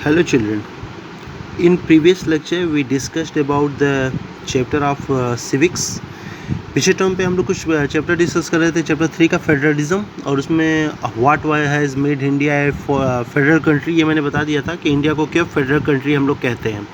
Hello children. In previous lecture we discussed about the chapter of civics. पिछले term पे हम लोग कुछ चैप्टर डिस्कस कर रहे थे, चैप्टर 3 का फेडरलिज्म, और उसमें what why has made India a federal country, ये मैंने बता दिया था कि इंडिया को क्यों फेडरल कंट्री हम लोग कहते हैं।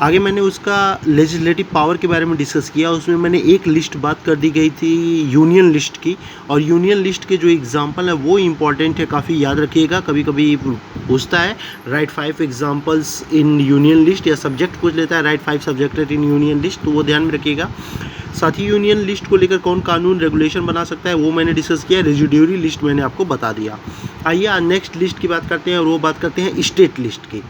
आगे मैंने उसका लेजिस्लेटिव पावर के बारे में डिस्कस किया। उसमें मैंने एक लिस्ट बात कर दी गई थी यूनियन लिस्ट की, और यूनियन लिस्ट के जो एग्जांपल है वो इम्पॉर्टेंट है, काफ़ी याद रखिएगा। कभी कभी पूछता है right 5 examples in union list, या सब्जेक्ट पूछ लेता है right 5 subject in union list, तो वो ध्यान में रखिएगा। साथ ही यूनियन लिस्ट को लेकर कौन कानून रेगुलेशन बना सकता है वो मैंने डिस्कस किया। रेजिड्यूरी लिस्ट मैंने आपको बता दिया। आइए नेक्स्ट लिस्ट की बात करते हैं, और वो बात करते हैं स्टेट लिस्ट की।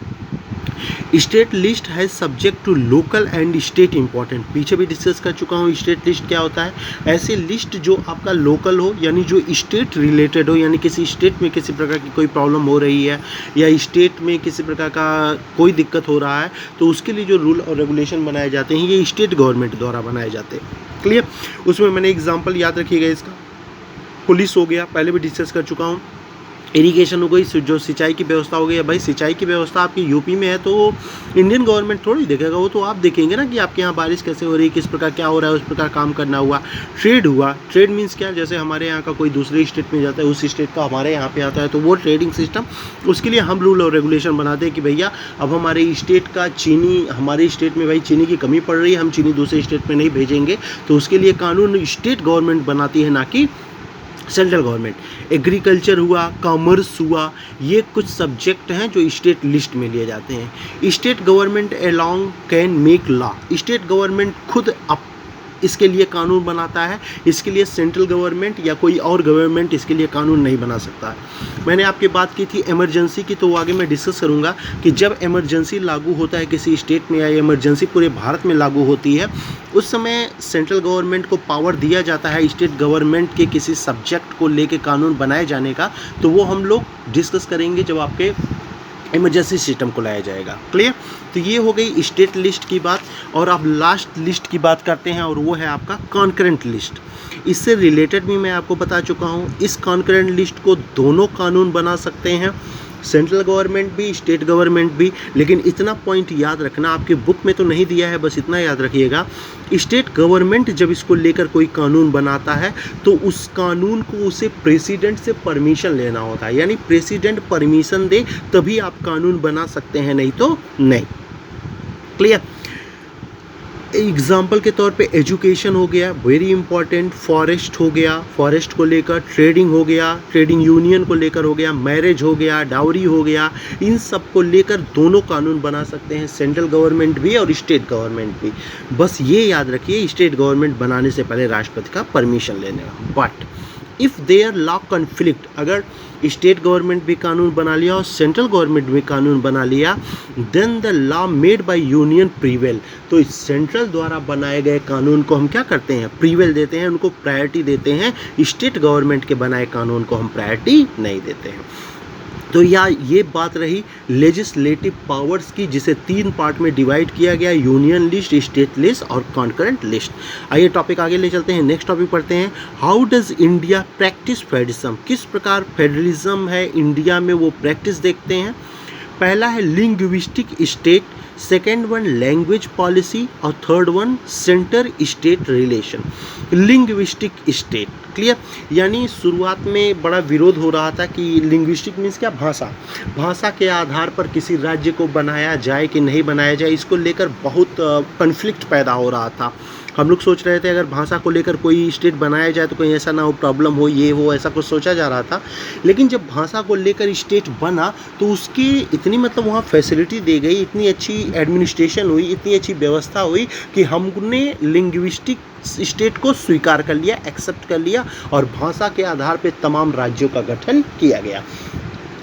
स्टेट लिस्ट है subject to local and state important. पीछे भी डिस्कस कर चुका हूँ स्टेट लिस्ट क्या होता है। ऐसे लिस्ट जो आपका लोकल हो, यानी जो स्टेट रिलेटेड हो, यानी किसी स्टेट में किसी प्रकार की कोई प्रॉब्लम हो रही है या स्टेट में किसी प्रकार का कोई दिक्कत हो रहा है, तो उसके लिए जो रूल और रेगुलेशन बनाए जाते हैं ये स्टेट गवर्नमेंट द्वारा बनाए जाते हैं। क्लियर। उसमें मैंने एग्जाम्पल याद रखिएगा इसका। पुलिस हो गया, पहले भी डिस्कस कर चुका हूँ। इरिगेशन हो गई, जो सिंचाई की व्यवस्था हो गई। भाई सिंचाई की व्यवस्था आपकी यूपी में है तो इंडियन गवर्नमेंट थोड़ी देखेगा, वो तो आप देखेंगे ना कि आपके यहाँ बारिश कैसे हो रही है, किस प्रकार क्या हो रहा है, उस प्रकार काम करना हुआ। ट्रेड हुआ, ट्रेड मीन्स क्या, जैसे हमारे यहाँ का कोई दूसरे स्टेट में जाता है, उस स्टेट का हमारे यहाँ पे आता है, तो वो ट्रेडिंग सिस्टम, उसके लिए हम रूल और रेगुलेशन बनाते हैं कि भैया अब हमारे स्टेट का चीनी, हमारे स्टेट में भाई चीनी की कमी पड़ रही है, हम चीनी दूसरे स्टेट में नहीं भेजेंगे, तो उसके लिए कानून स्टेट गवर्नमेंट बनाती है, ना कि सेंट्रल गवर्नमेंट। एग्रीकल्चर हुआ, कॉमर्स हुआ, ये कुछ सब्जेक्ट हैं जो स्टेट लिस्ट में लिए जाते हैं। State government along can make law. State government खुद इसके लिए कानून बनाता है, इसके लिए सेंट्रल गवर्नमेंट या कोई और गवर्नमेंट इसके लिए कानून नहीं बना सकता है। मैंने आपकी बात की थी इमरजेंसी की, तो आगे मैं डिस्कस करूंगा कि जब इमरजेंसी लागू होता है किसी स्टेट में, या इमरजेंसी पूरे भारत में लागू होती है, उस समय सेंट्रल गवर्नमेंट को पावर दिया जाता है स्टेट गवर्नमेंट के किसी सब्जेक्ट को लेके कानून बनाए जाने का। तो वो हम लोग डिस्कस करेंगे जब आपके इमरजेंसी सिस्टम को लाया जाएगा। क्लियर। तो ये हो गई स्टेट लिस्ट की बात, और अब लास्ट लिस्ट की बात करते हैं, और वो है आपका कॉन्करेंट लिस्ट। इससे रिलेटेड भी मैं आपको बता चुका हूँ। इस कॉन्करेंट लिस्ट को दोनों कानून बना सकते हैं, सेंट्रल गवर्नमेंट भी, स्टेट गवर्नमेंट भी। लेकिन इतना पॉइंट याद रखना, आपके बुक में तो नहीं दिया है, बस इतना याद रखिएगा, स्टेट गवर्नमेंट जब इसको लेकर कोई कानून बनाता है तो उस कानून को उसे प्रेसिडेंट से परमिशन लेना होता है, यानी प्रेसिडेंट परमिशन दे तभी आप कानून बना सकते हैं, नहीं तो नहीं। क्लियर। एग्जाम्पल के तौर पे एजुकेशन हो गया, वेरी इंपॉर्टेंट। फॉरेस्ट हो गया, फॉरेस्ट को लेकर। ट्रेडिंग हो गया, ट्रेडिंग यूनियन को लेकर हो गया। मैरिज हो गया, डाउरी हो गया। इन सब को लेकर दोनों कानून बना सकते हैं, सेंट्रल गवर्नमेंट भी और स्टेट गवर्नमेंट भी। बस ये याद रखिए, स्टेट गवर्नमेंट बनाने से पहले राष्ट्रपति का परमिशन लेने का। But if there law conflict, अगर स्टेट गवर्नमेंट भी कानून बना लिया और सेंट्रल गवर्नमेंट भी कानून बना लिया, then the law made by union prevail, तो इस सेंट्रल द्वारा बनाए गए कानून को हम क्या करते हैं, प्रीवेल देते हैं, उनको प्रायोरिटी देते हैं। स्टेट गवर्नमेंट के बनाए कानून को हम प्रायोरिटी नहीं देते हैं। तो ये बात रही लेजिस्लेटिव पावर्स की, जिसे 3 पार्ट में डिवाइड किया गया, यूनियन लिस्ट, स्टेट लिस्ट और कॉन्करेंट लिस्ट। आइए टॉपिक आगे ले चलते हैं, नेक्स्ट टॉपिक पढ़ते हैं। How does India practice federalism, किस प्रकार फेडरलिज्म है इंडिया में वो प्रैक्टिस देखते हैं। पहला है linguistic state, second one language policy, और third one centre state relation. Linguistic state, clear. यानी शुरुआत में बड़ा विरोध हो रहा था कि लिंग्विस्टिक मीन्स क्या, भाषा, भाषा के आधार पर किसी राज्य को बनाया जाए कि नहीं बनाया जाए, इसको लेकर बहुत कन्फ्लिक्ट पैदा हो रहा था। हम लोग सोच रहे थे अगर भाषा को लेकर कोई स्टेट बनाया जाए तो कहीं ऐसा ना हो, प्रॉब्लम हो, ये हो, ऐसा कुछ सोचा जा रहा था। लेकिन जब भाषा को लेकर स्टेट बना तो उसकी इतनी मतलब वहाँ फैसिलिटी दी गई, इतनी अच्छी एडमिनिस्ट्रेशन हुई, इतनी अच्छी व्यवस्था हुई कि हमने लिंग्विस्टिक स्टेट को स्वीकार कर लिया, एक्सेप्ट कर लिया, और भाषा के आधार पर तमाम राज्यों का गठन किया गया।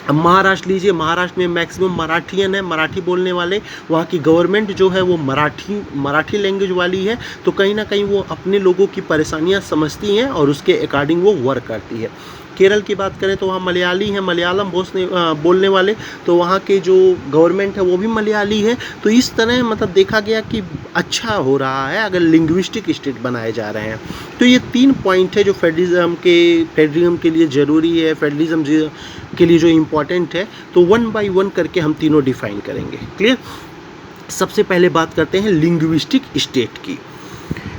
अब महाराष्ट्र लीजिए, महाराष्ट्र में मैक्सिमम मराठियन है, मराठी बोलने वाले। वहाँ की गवर्नमेंट जो है वो मराठी लैंग्वेज वाली है, तो कहीं ना कहीं वो अपने लोगों की परेशानियाँ समझती हैं और उसके अकॉर्डिंग वो वर्क करती है। केरल की बात करें तो वहाँ मलयाली है, मलयालम बोलने वाले, तो वहाँ के जो गवर्नमेंट है वो भी मलयाली है। तो इस तरह मतलब देखा गया कि अच्छा हो रहा है अगर लिंग्विस्टिक स्टेट बनाए जा रहे हैं। तो ये 3 पॉइंट है जो फेडरलिज्म के लिए ज़रूरी है। फेडरलिज्म के लिए जो इम्पोर्टेंट है, तो वन बाय वन करके हम तीनों डिफाइन करेंगे। क्लियर? सबसे पहले बात करते हैं लिंग्विस्टिक स्टेट की।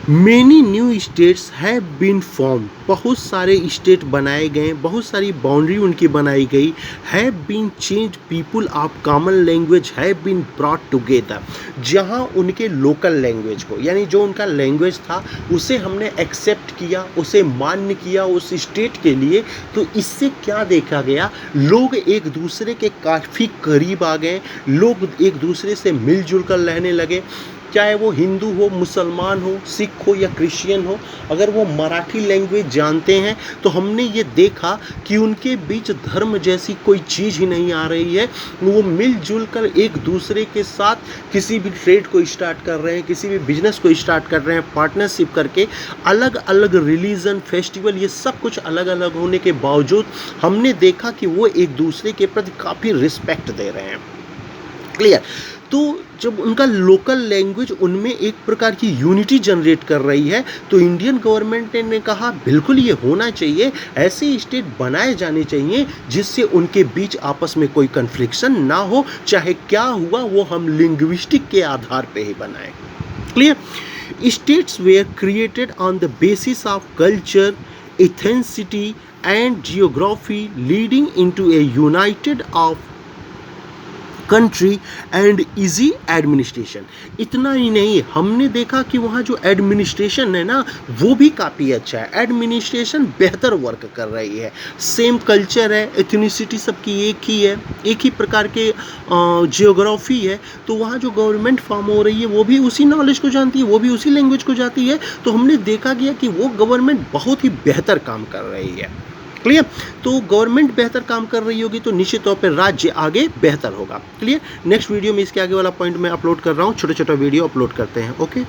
Many new states have been form, बहुत सारे स्टेट बनाए गए, बहुत सारी बाउंड्री उनकी बनाई गई। Have been change, people of common language have been brought together, जहाँ उनके लोकल लैंग्वेज को, यानी जो उनका लैंग्वेज था उसे हमने एक्सेप्ट किया, उसे मान्य किया उस स्टेट के लिए। तो इससे क्या देखा गया, लोग एक दूसरे के काफ़ी करीब आ गए, लोग एक दूसरे से मिलजुल कर रहने लगे। चाहे वो हिंदू हो, मुसलमान हो, सिख हो या क्रिश्चियन हो, अगर वो मराठी लैंग्वेज जानते हैं तो हमने ये देखा कि उनके बीच धर्म जैसी कोई चीज़ ही नहीं आ रही है। वो मिलजुल कर एक दूसरे के साथ किसी भी ट्रेड को स्टार्ट कर रहे हैं, किसी भी बिजनेस को स्टार्ट कर रहे हैं, पार्टनरशिप करके। अलग अलग रिलीजन, फेस्टिवल, ये सब कुछ अलग अलग होने के बावजूद हमने देखा कि वो एक दूसरे के प्रति काफ़ी रिस्पेक्ट दे रहे हैं। क्लियर? तो जब उनका लोकल लैंग्वेज उनमें एक प्रकार की यूनिटी जनरेट कर रही है, तो इंडियन गवर्नमेंट ने कहा बिल्कुल ये होना चाहिए, ऐसे स्टेट बनाए जाने चाहिए जिससे उनके बीच आपस में कोई कन्फ्लिक्शन ना हो, चाहे क्या हुआ वो हम लिंग्विस्टिक के आधार पे ही बनाएं। Clear? States were created on the basis of culture, ethnicity and geography, leading into a united of country and easy administration. इतना ही नहीं, हमने देखा कि वहाँ जो एडमिनिस्ट्रेशन है ना, वो भी काफ़ी अच्छा है। एडमिनिस्ट्रेशन बेहतर वर्क कर रही है, सेम कल्चर है, एथनिसिटी सबकी एक ही है, एक ही प्रकार के जियोग्राफी है। तो वहाँ जो गवर्नमेंट फॉर्म हो रही है वो भी उसी नॉलेज को जानती है, वो भी उसी लैंग्वेज को जानती है। तो हमने देखा गया कि वो गवर्नमेंट बहुत ही बेहतर काम कर रही है। क्लियर? तो गवर्नमेंट बेहतर काम कर रही होगी तो निश्चित तौर पर राज्य आगे बेहतर होगा। क्लियर? नेक्स्ट वीडियो में इसके आगे वाला पॉइंट मैं अपलोड कर रहा हूँ, छोटा छोटा वीडियो अपलोड करते हैं। ओके।